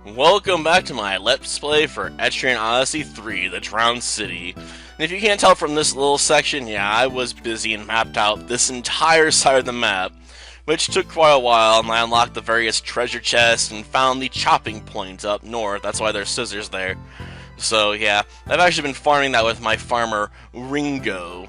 Welcome back to my Let's Play for Etrian Odyssey 3, The Drowned City. And if you can't tell from this little section, yeah, I was busy and mapped out this entire side of the map, which took quite a while, and I unlocked the various treasure chests and found the chopping point up north. That's why there's scissors there. So yeah, I've actually been farming that with my farmer, Ringo.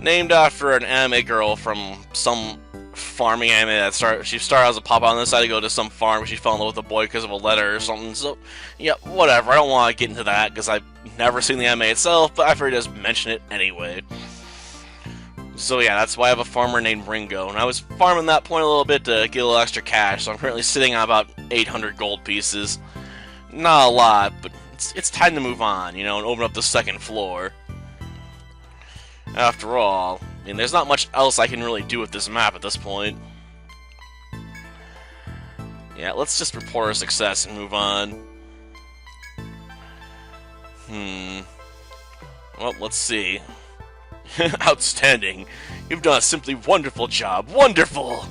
Named after an anime girl from some farming anime that she started as a pop out and decided to go to some farm. She fell in love with a boy because of a letter or something. So yeah, whatever. I don't want to get into that because I've never seen the anime itself, but I figured to just mention it anyway. So yeah, that's why I have a farmer named Ringo, and I was farming that point a little bit to get a little extra cash. So I'm currently sitting on about 800 gold pieces. Not a lot, but it's time to move on, you know, and open up the second floor. After all, I mean, there's not much else I can really do with this map at this point. Yeah, let's just report our success and move on. Well, let's see. Outstanding. You've done a simply wonderful job. Wonderful!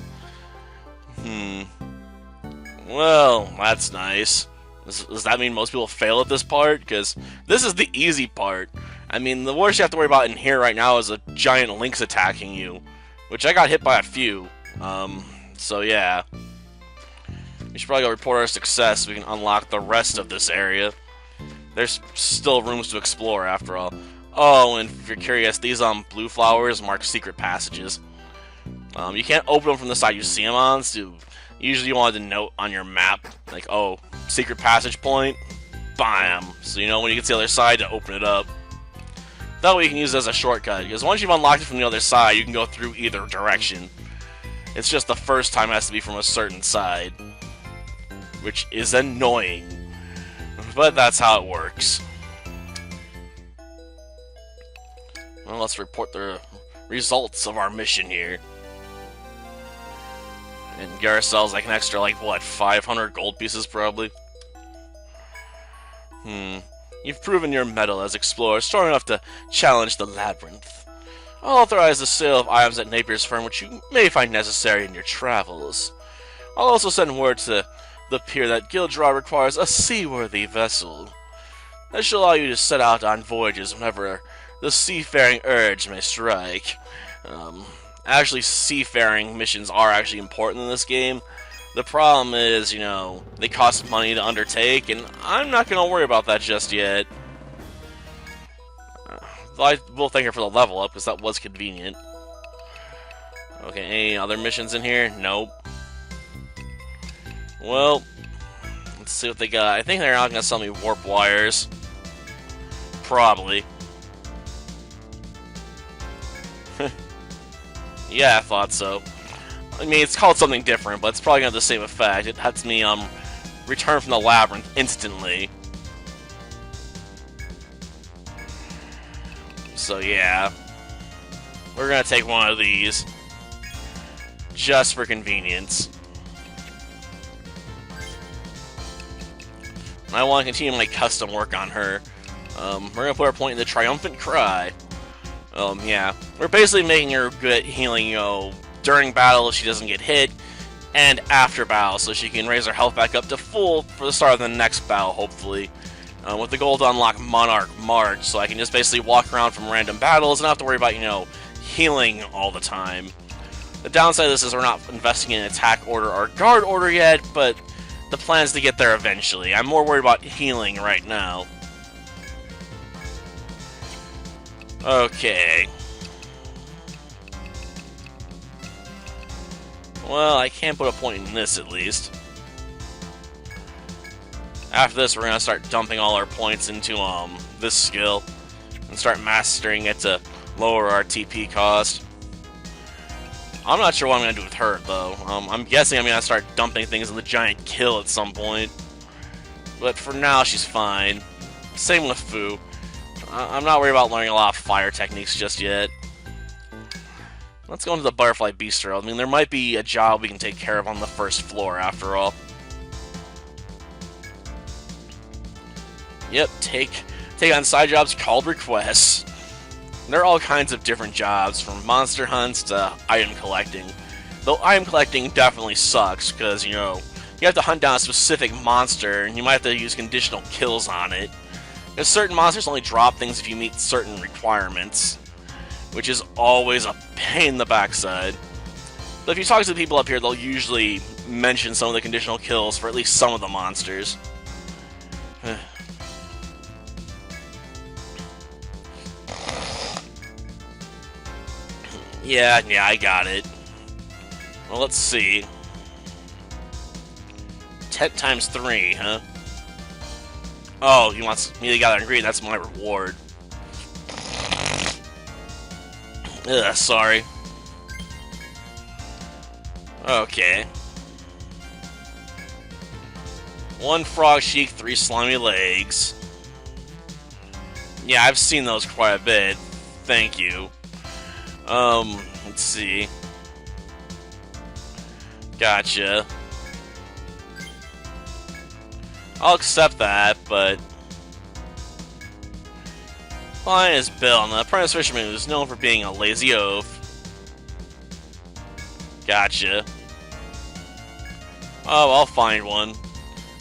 Well, that's nice. Does that mean most people fail at this part? Because this is the easy part. I mean, the worst you have to worry about in here right now is a giant lynx attacking you, which I got hit by a few. So yeah. We should probably go report our success so we can unlock the rest of this area. There's still rooms to explore after all. Oh, and if you're curious, these blue flowers mark secret passages. You can't open them from the side you see them on, so usually you want to note on your map, like, oh, secret passage point, bam! So you know when you get to the other side to open it up. That way you can use it as a shortcut, because once you've unlocked it from the other side, you can go through either direction. It's just the first time it has to be from a certain side, which is annoying. But that's how it works. Well, let's report the results of our mission here. And get ourselves like an extra, like, what, 500 gold pieces probably? You've proven your mettle as explorer strong enough to challenge the labyrinth. I'll authorize the sale of items at Napier's firm which you may find necessary in your travels. I'll also send word to the pier that Gildraw requires a seaworthy vessel. This shall allow you to set out on voyages whenever the seafaring urge may strike. Actually, seafaring missions are actually important in this game. The problem is, you know, they cost money to undertake, and I'm not going to worry about that just yet. Though I will thank her for the level up, because that was convenient. Okay, any other missions in here? Nope. Well, let's see what they got. I think they're not going to sell me warp wires. Probably. Yeah, I thought so. I mean, it's called something different, but it's probably going to have the same effect. It lets me, return from the labyrinth instantly. So, yeah. We're going to take one of these. Just for convenience. And I want to continue my custom work on her. We're going to put our point in the Triumphant Cry. Yeah. We're basically making her good at healing, you know, during battle she doesn't get hit, and after battle, so she can raise her health back up to full for the start of the next battle, hopefully. With the goal to unlock Monarch March, so I can just basically walk around from random battles and not have to worry about, you know, healing all the time. The downside of this is we're not investing in attack order or guard order yet, but the plan is to get there eventually. I'm more worried about healing right now. Okay. Well, I can't put a point in this, at least. After this, we're going to start dumping all our points into, this skill. And start mastering it to lower our TP cost. I'm not sure what I'm going to do with her, though. I'm guessing I'm going to start dumping things in the giant kill at some point. But for now, she's fine. Same with Fu. I'm not worried about learning a lot of fire techniques just yet. Let's go into the Butterfly Bistro. I mean, there might be a job we can take care of on the first floor, after all. Yep, take on side jobs called requests. There are all kinds of different jobs, from monster hunts to item collecting. Though item collecting definitely sucks, because, you know, you have to hunt down a specific monster, and you might have to use conditional kills on it. Because certain monsters only drop things if you meet certain requirements, which is always a pain in the backside. But if you talk to the people up here, they'll usually mention some of the conditional kills for at least some of the monsters. Yeah, I got it. Well, let's see. 10 times 3, huh? Oh, he wants me to gather an ingredient. That's my reward. Ugh, sorry. Okay. 1 frog cheek, 3 slimy legs. Yeah, I've seen those quite a bit. Thank you. Let's see. Gotcha. I'll accept that, but... Fine is Bill, and the apprentice fisherman who's known for being a lazy oaf. Gotcha. Oh, I'll find one.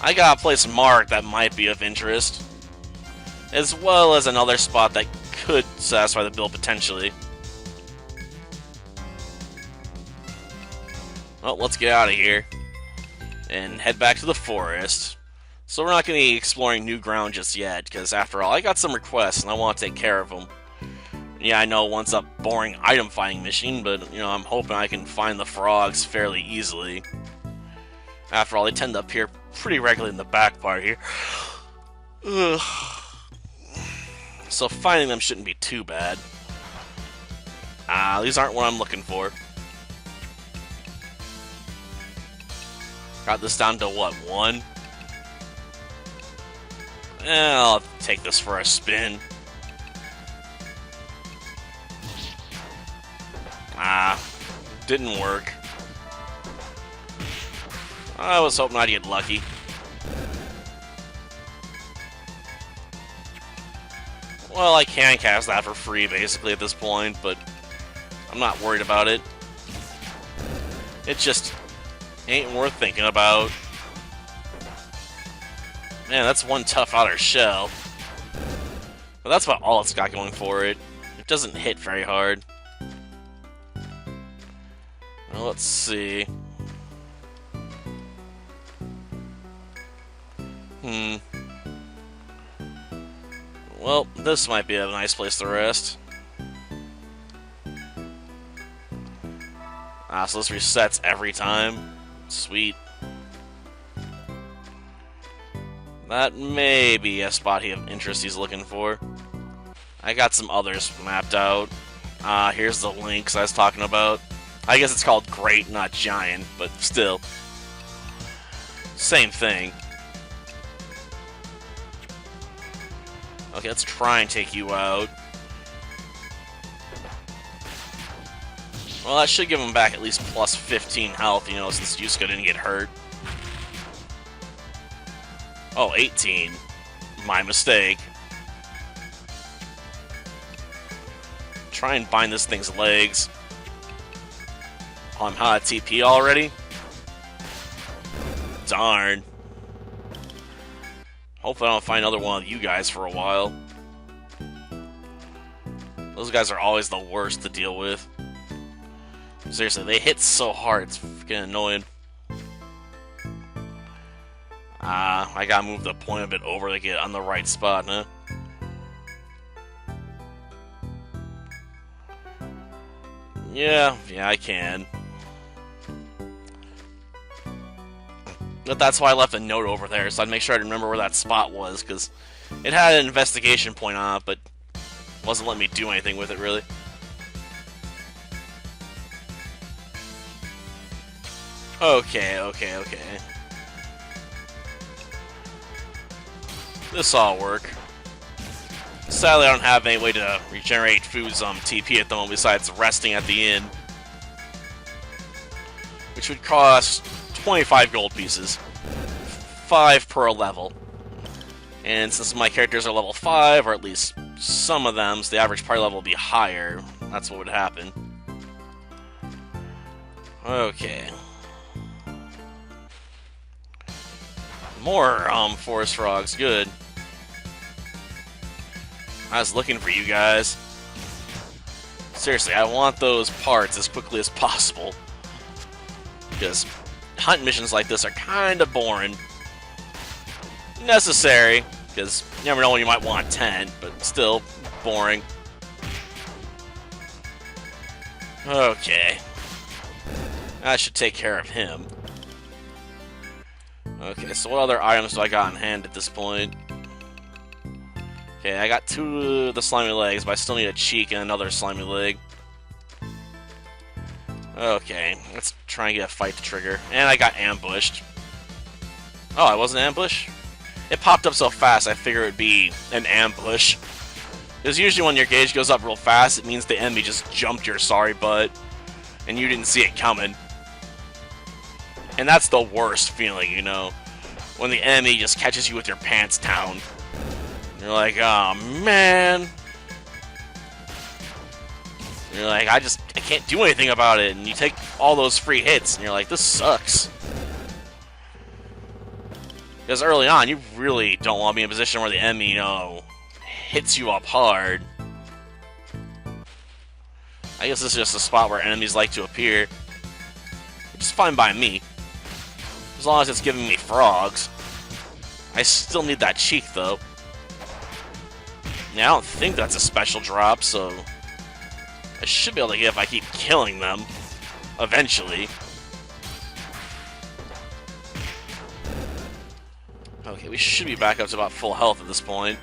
I got a place marked that might be of interest. As well as another spot that could satisfy the bill potentially. Well, let's get out of here. And head back to the forest. So we're not going to be exploring new ground just yet, because after all, I got some requests and I want to take care of them. Yeah, I know one's a boring item finding mission, but, you know, I'm hoping I can find the frogs fairly easily. After all, they tend to appear pretty regularly in the back part here. Ugh. So finding them shouldn't be too bad. These aren't what I'm looking for. Got this down to what, 1? I'll take this for a spin. Didn't work. I was hoping I'd get lucky. Well, I can cast that for free, basically, at this point, but I'm not worried about it. It just ain't worth thinking about. Man, that's one tough outer shell. But that's about all it's got going for it. It doesn't hit very hard. Well, let's see. Well, this might be a nice place to rest. So this resets every time. Sweet. That may be a spot of interest he's looking for. I got some others mapped out. Here's the links I was talking about. I guess it's called Great, not Giant, but still. Same thing. Okay, let's try and take you out. Well, that should give him back at least plus 15 health, you know, since Yusuke didn't get hurt. Oh, 18. My mistake. Try and bind this thing's legs. Oh, I'm hot TP already? Darn. Hopefully I don't find another one of you guys for a while. Those guys are always the worst to deal with. Seriously, they hit so hard, it's freaking annoying. I gotta move the point a bit over to get on the right spot, huh? Yeah, I can. But that's why I left a note over there, so I'd make sure I'd remember where that spot was, because it had an investigation point on it, but wasn't letting me do anything with it, really. Okay. This'll all work. Sadly, I don't have any way to regenerate food's TP at the moment besides resting at the inn, which would cost 25 gold pieces. 5 per level. And since my characters are level 5, or at least some of them, so the average party level will be higher. That's what would happen. Okay. More, forest frogs. Good. I was looking for you guys. Seriously, I want those parts as quickly as possible. Because hunt missions like this are kind of boring. Necessary, because you never know when you might want a tent, but still boring. Okay. I should take care of him. Okay, so what other items do I got in hand at this point? Okay, I got 2 of the slimy legs, but I still need a cheek and another slimy leg. Okay, let's try and get a fight to trigger. And I got ambushed. Oh, I wasn't ambushed? It popped up so fast, I figured it would be an ambush. Because usually when your gauge goes up real fast, it means the enemy just jumped your sorry butt, and you didn't see it coming. And that's the worst feeling, you know? When the enemy just catches you with your pants down. You're like, oh man. You're like, I can't do anything about it. And you take all those free hits, and you're like, this sucks. Because early on, you really don't want to be in a position where the enemy, you know, hits you up hard. I guess this is just a spot where enemies like to appear. Which is fine by me. As long as it's giving me frogs. I still need that cheek, though. Yeah, I don't think that's a special drop, so I should be able to get it if I keep killing them. Eventually. Okay, we should be back up to about full health at this point.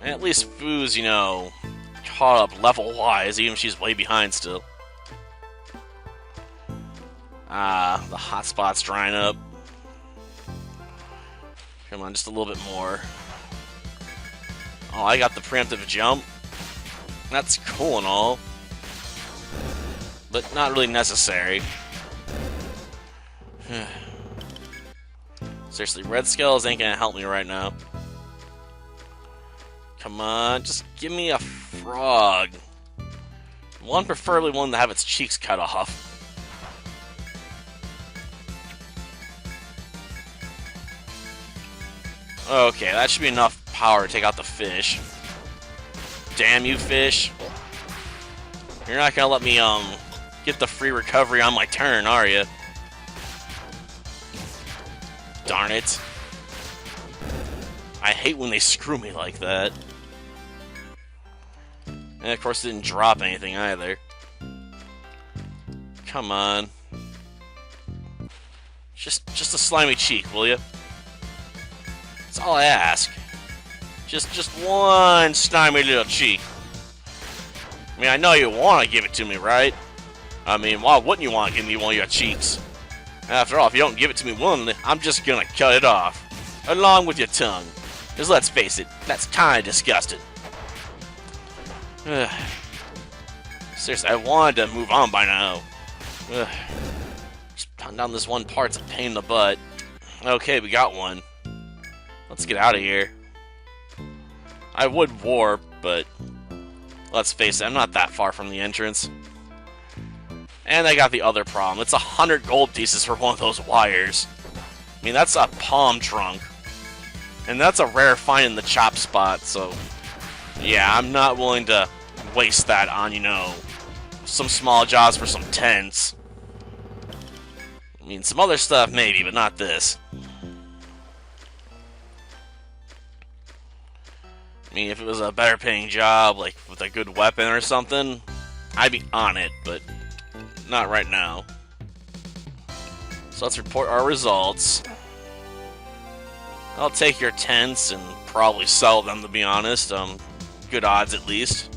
And at least Fu's, you know, caught up level-wise, even if she's way behind still. Ah, the hotspot's drying up. Come on, just a little bit more. Oh, I got the preemptive jump. That's cool and all. But not really necessary. Seriously, red skulls ain't gonna help me right now. Come on, just give me a frog. One, preferably one to have its cheeks cut off. Okay, that should be enough power to take out the fish. Damn you, fish. You're not gonna let me, get the free recovery on my turn, are you? Darn it. I hate when they screw me like that. And of course, it didn't drop anything either. Come on. Just a slimy cheek, will you? That's all I ask. Just one slimy little cheek. I mean, I know you want to give it to me, right? I mean, why wouldn't you want to give me one of your cheeks? After all, if you don't give it to me willingly, I'm just gonna cut it off. Along with your tongue. Because let's face it, that's kinda disgusting. Seriously, I wanted to move on by now. Just hunting down this one part's a pain in the butt. Okay, we got one. Let's get out of here. I would warp, but let's face it, I'm not that far from the entrance. And I got the other problem. It's 100 gold pieces for one of those wires. I mean, that's a palm trunk. And that's a rare find in the chop spot, so yeah, I'm not willing to waste that on, you know, some small jobs for some tents. I mean, some other stuff maybe, but not this. I mean, if it was a better paying job, like with a good weapon or something, I'd be on it, but not right now. So let's report our results. I'll take your tents and probably sell them, to be honest. Good odds at least.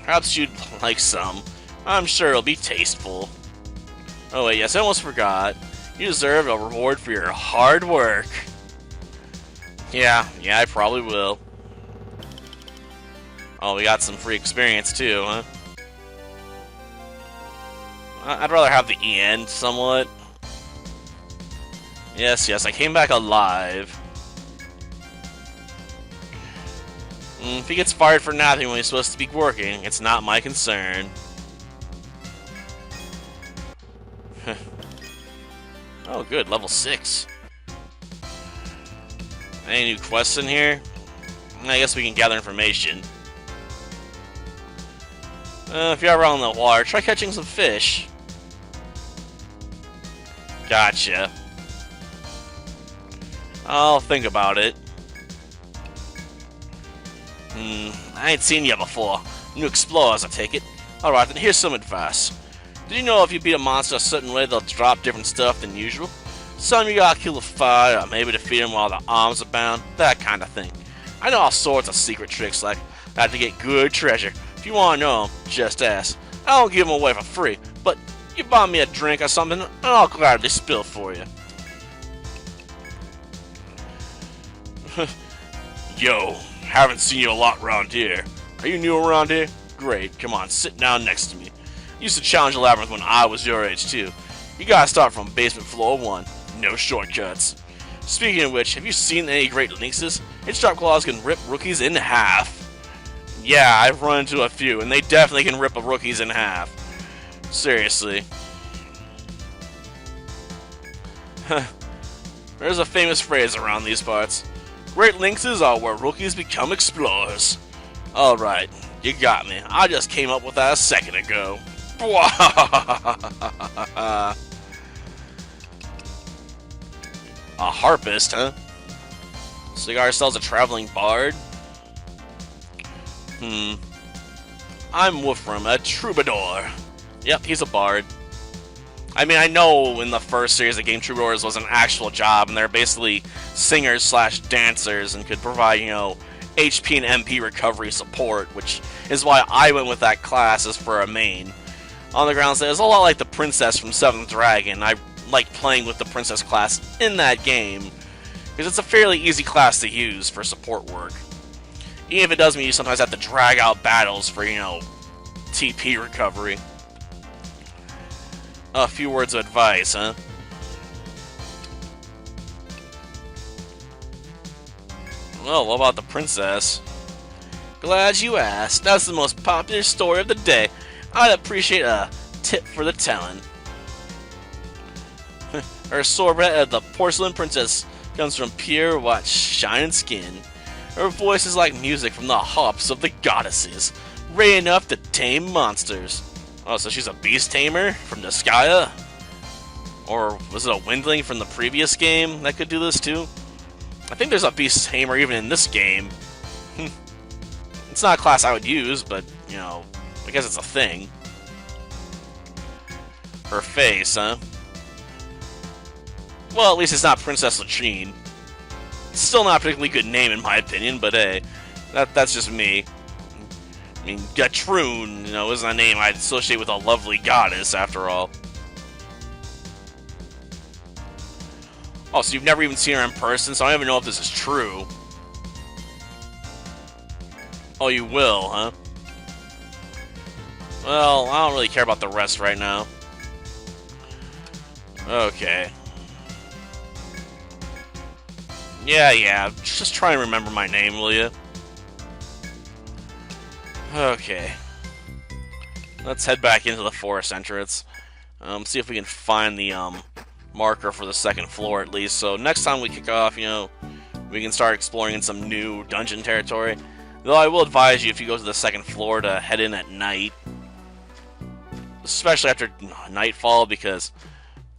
Perhaps you'd like some. I'm sure it'll be tasteful. Oh wait, yes, I almost forgot. You deserve a reward for your hard work. Yeah, I probably will. Oh, we got some free experience too, huh? I'd rather have the end somewhat. Yes, I came back alive. If he gets fired for nothing when he's supposed to be working, it's not my concern. Oh, good, level 6. Any new quests in here? I guess we can gather information. If you're around the water, try catching some fish. Gotcha. I'll think about it. I ain't seen you before. New explorers, I take it. Alright, then here's some advice. Did you know if you beat a monster a certain way, they'll drop different stuff than usual? Some you gotta kill a fire, or maybe defeat them while their arms are bound, that kind of thing. I know all sorts of secret tricks like that to get good treasure. If you want to know them, just ask. I don't give them away for free, but you buy me a drink or something, and I'll gladly spill for you. Yo, haven't seen you a lot around here. Are you new around here? Great, come on, sit down next to me. Used to challenge the labyrinth when I was your age too. You gotta start from basement floor 1. No shortcuts. Speaking of which, have you seen any great lynxes? Its sharp claws can rip rookies in half. Yeah, I've run into a few, and they definitely can rip a rookies in half. Seriously. There's a famous phrase around these parts. Great lynxes are where rookies become explorers. Alright, you got me. I just came up with that a second ago. A harpist, huh? So you got ourselves a traveling bard? I'm Wolfram, a troubadour. Yep, he's a bard. I mean, I know in the first series of game, troubadours was an actual job, and they're basically singers slash dancers and could provide, you know, HP and MP recovery support, which is why I went with that class as for a main. On the grounds that it's a lot like the princess from 7th Dragon. I like playing with the princess class in that game, because it's a fairly easy class to use for support work. Even if it does mean you sometimes have to drag out battles for, you know, TP recovery. A few words of advice, huh? Well, what about the princess? Glad you asked. That's the most popular story of the day. I'd appreciate a tip for the telling. Her sorbet of the porcelain princess comes from pure white shining skin. Her voice is like music from the harps of the goddesses, ready enough to tame monsters. Oh, so she's a beast tamer from Disgaea? Or was it a windling from the previous game that could do this too? I think there's a beast tamer even in this game. It's not a class I would use, but, you know, I guess it's a thing. Her face, huh? Well, at least it's not Princess Latrine. Still not a particularly good name in my opinion, but hey, that's just me. I mean, Gatroon, you know, isn't a name I'd associate with a lovely goddess, after all. Oh, so you've never even seen her in person, so I don't even know if this is true. Oh, you will, huh? Well, I don't really care about the rest right now. Okay. Yeah, just try and remember my name, will you? Okay. Let's head back into the forest entrance. See if we can find the, marker for the second floor, at least. So next time we kick off, you know, we can start exploring in some new dungeon territory. Though I will advise you, if you go to the second floor, to head in at night. Especially after nightfall, because,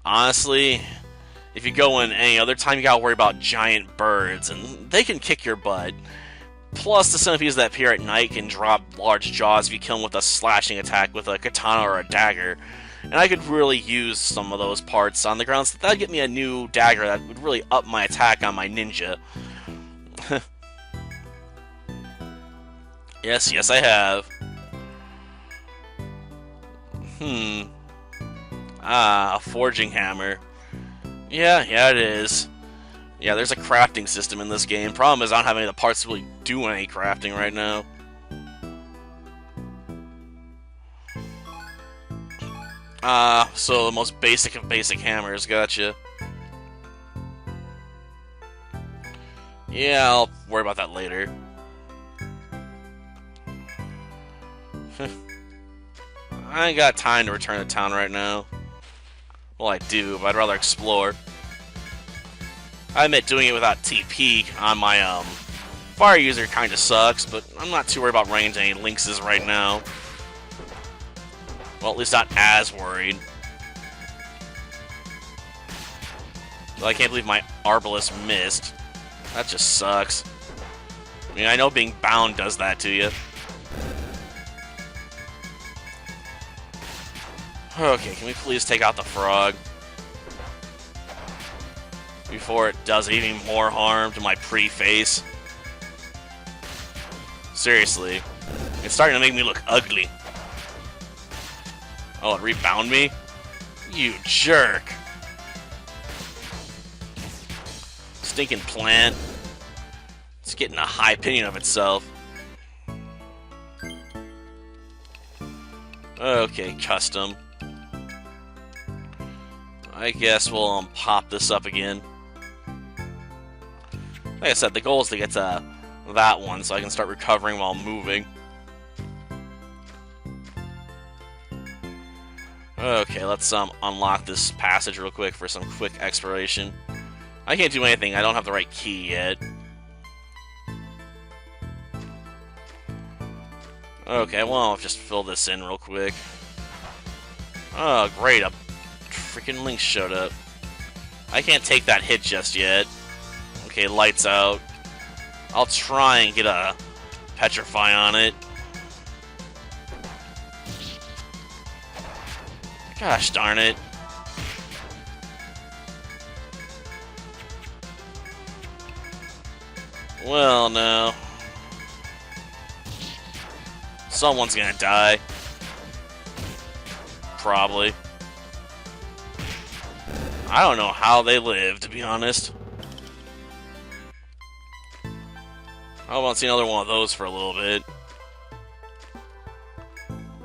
honestly, if you go in any other time, you gotta worry about giant birds, and they can kick your butt. Plus, the centipedes that appear at night can drop large jaws if you kill them with a slashing attack with a katana or a dagger. And I could really use some of those parts on the grounds. That'd get me a new dagger that would really up my attack on my ninja. Yes, I have. A forging hammer. Yeah, it is. Yeah, there's a crafting system in this game. Problem is, I don't have any of the parts to really do any crafting right now. So the most basic of basic hammers, gotcha. Yeah, I'll worry about that later. I ain't got time to return to town right now. Well, I do, but I'd rather explore. I admit doing it without TP on my fire user kind of sucks, but I'm not too worried about running into any lynxes right now. Well, at least not as worried. Well, I can't believe my Arbalest missed. That just sucks. I mean, I know being bound does that to you. Okay, can we please take out the frog? Before it does even more harm to my pretty face. Seriously. It's starting to make me look ugly. Oh, it rebound me? You jerk. Stinking plant. It's getting a high opinion of itself. Okay, custom. I guess we'll pop this up again. Like I said, the goal is to get to that one so I can start recovering while moving. Okay, let's unlock this passage real quick for some quick exploration. I can't do anything, I don't have the right key yet. Okay, well, I'll just fill this in real quick. Oh, great, a freaking lynx showed up. I can't take that hit just yet. Okay, lights out. I'll try and get a petrify on it. Gosh darn it. Well, no. Someone's gonna die. Probably. I don't know how they live, to be honest. I won't see another one of those for a little bit.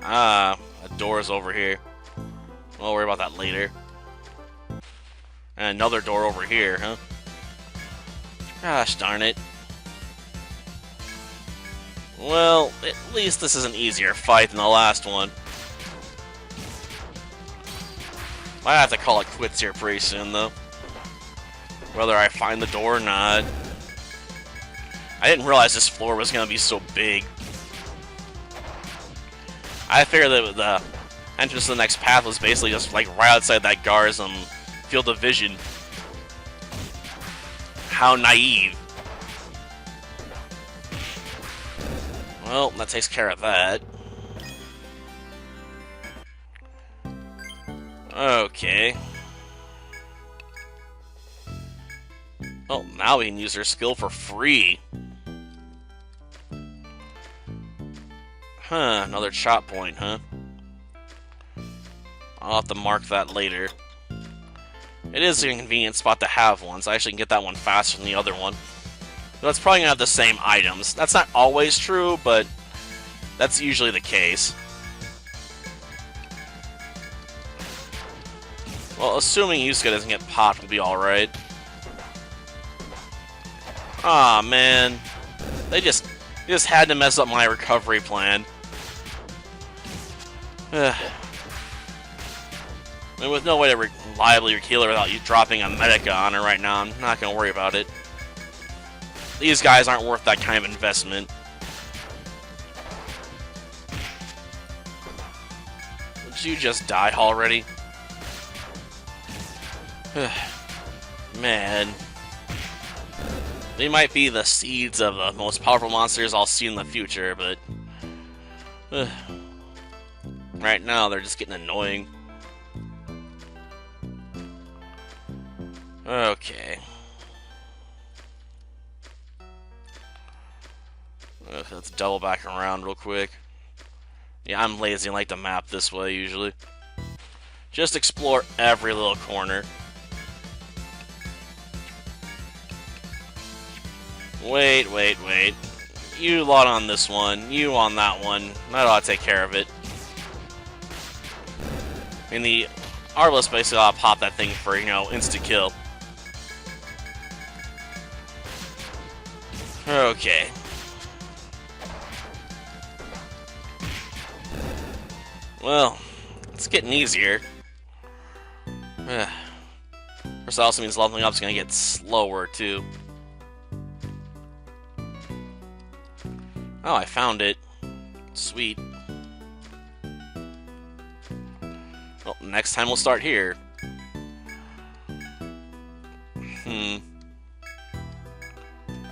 Ah, a door's over here. We'll worry about that later. And another door over here, huh? Gosh darn it. Well, at least this is an easier fight than the last one. Might have to call it quits here pretty soon, though. Whether I find the door or not. I didn't realize this floor was going to be so big. I figured that the entrance to the next path was basically just like right outside that guard's field of vision. How naive. Well, that takes care of that. Okay. Oh, now we can use her skill for free. Huh, another chop point, huh? I'll have to mark that later. It is a convenient spot to have one, so I actually can get that one faster than the other one. But it's probably going to have the same items. That's not always true, but that's usually the case. Well, assuming Yusuke doesn't get popped, we'll be alright. Aw, man. They just had to mess up my recovery plan. I mean, with no way to reliably heal her without you dropping a Medica on her right now, I'm not going to worry about it. These guys aren't worth that kind of investment. Would you just die already? Man. They might be the seeds of the most powerful monsters I'll see in the future, but right now they're just getting annoying. Okay. Let's double back around real quick. Yeah, I'm lazy and like to map this way usually. Just explore every little corner. Wait. You lot on this one, you on that one. That ought to take care of it. In the Arbalest, basically, I'll pop that thing for, insta-kill. Okay. Well, it's getting easier. This also means leveling up is going to get slower, too. Oh, I found it. Sweet. Well, next time we'll start here.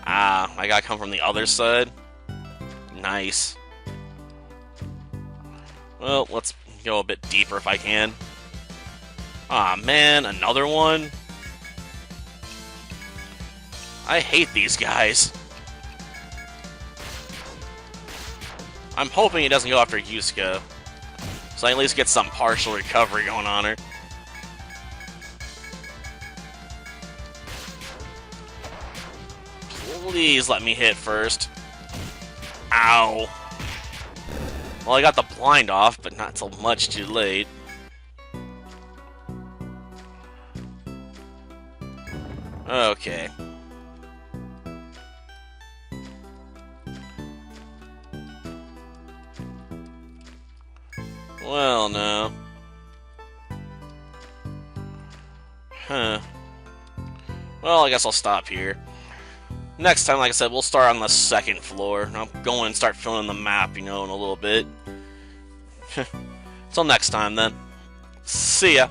Ah, I gotta come from the other side. Nice. Well, let's go a bit deeper if I can. Ah, man, another one? I hate these guys. I'm hoping he doesn't go after Yusuke, so I at least get some partial recovery going on her. Please let me hit first. Ow. Well, I got the blind off, but not till much too late. Okay. Well, no. Huh. Well, I guess I'll stop here. Next time, like I said, we'll start on the second floor. I'll go in and start filling the map, in a little bit. Till next time, then. See ya.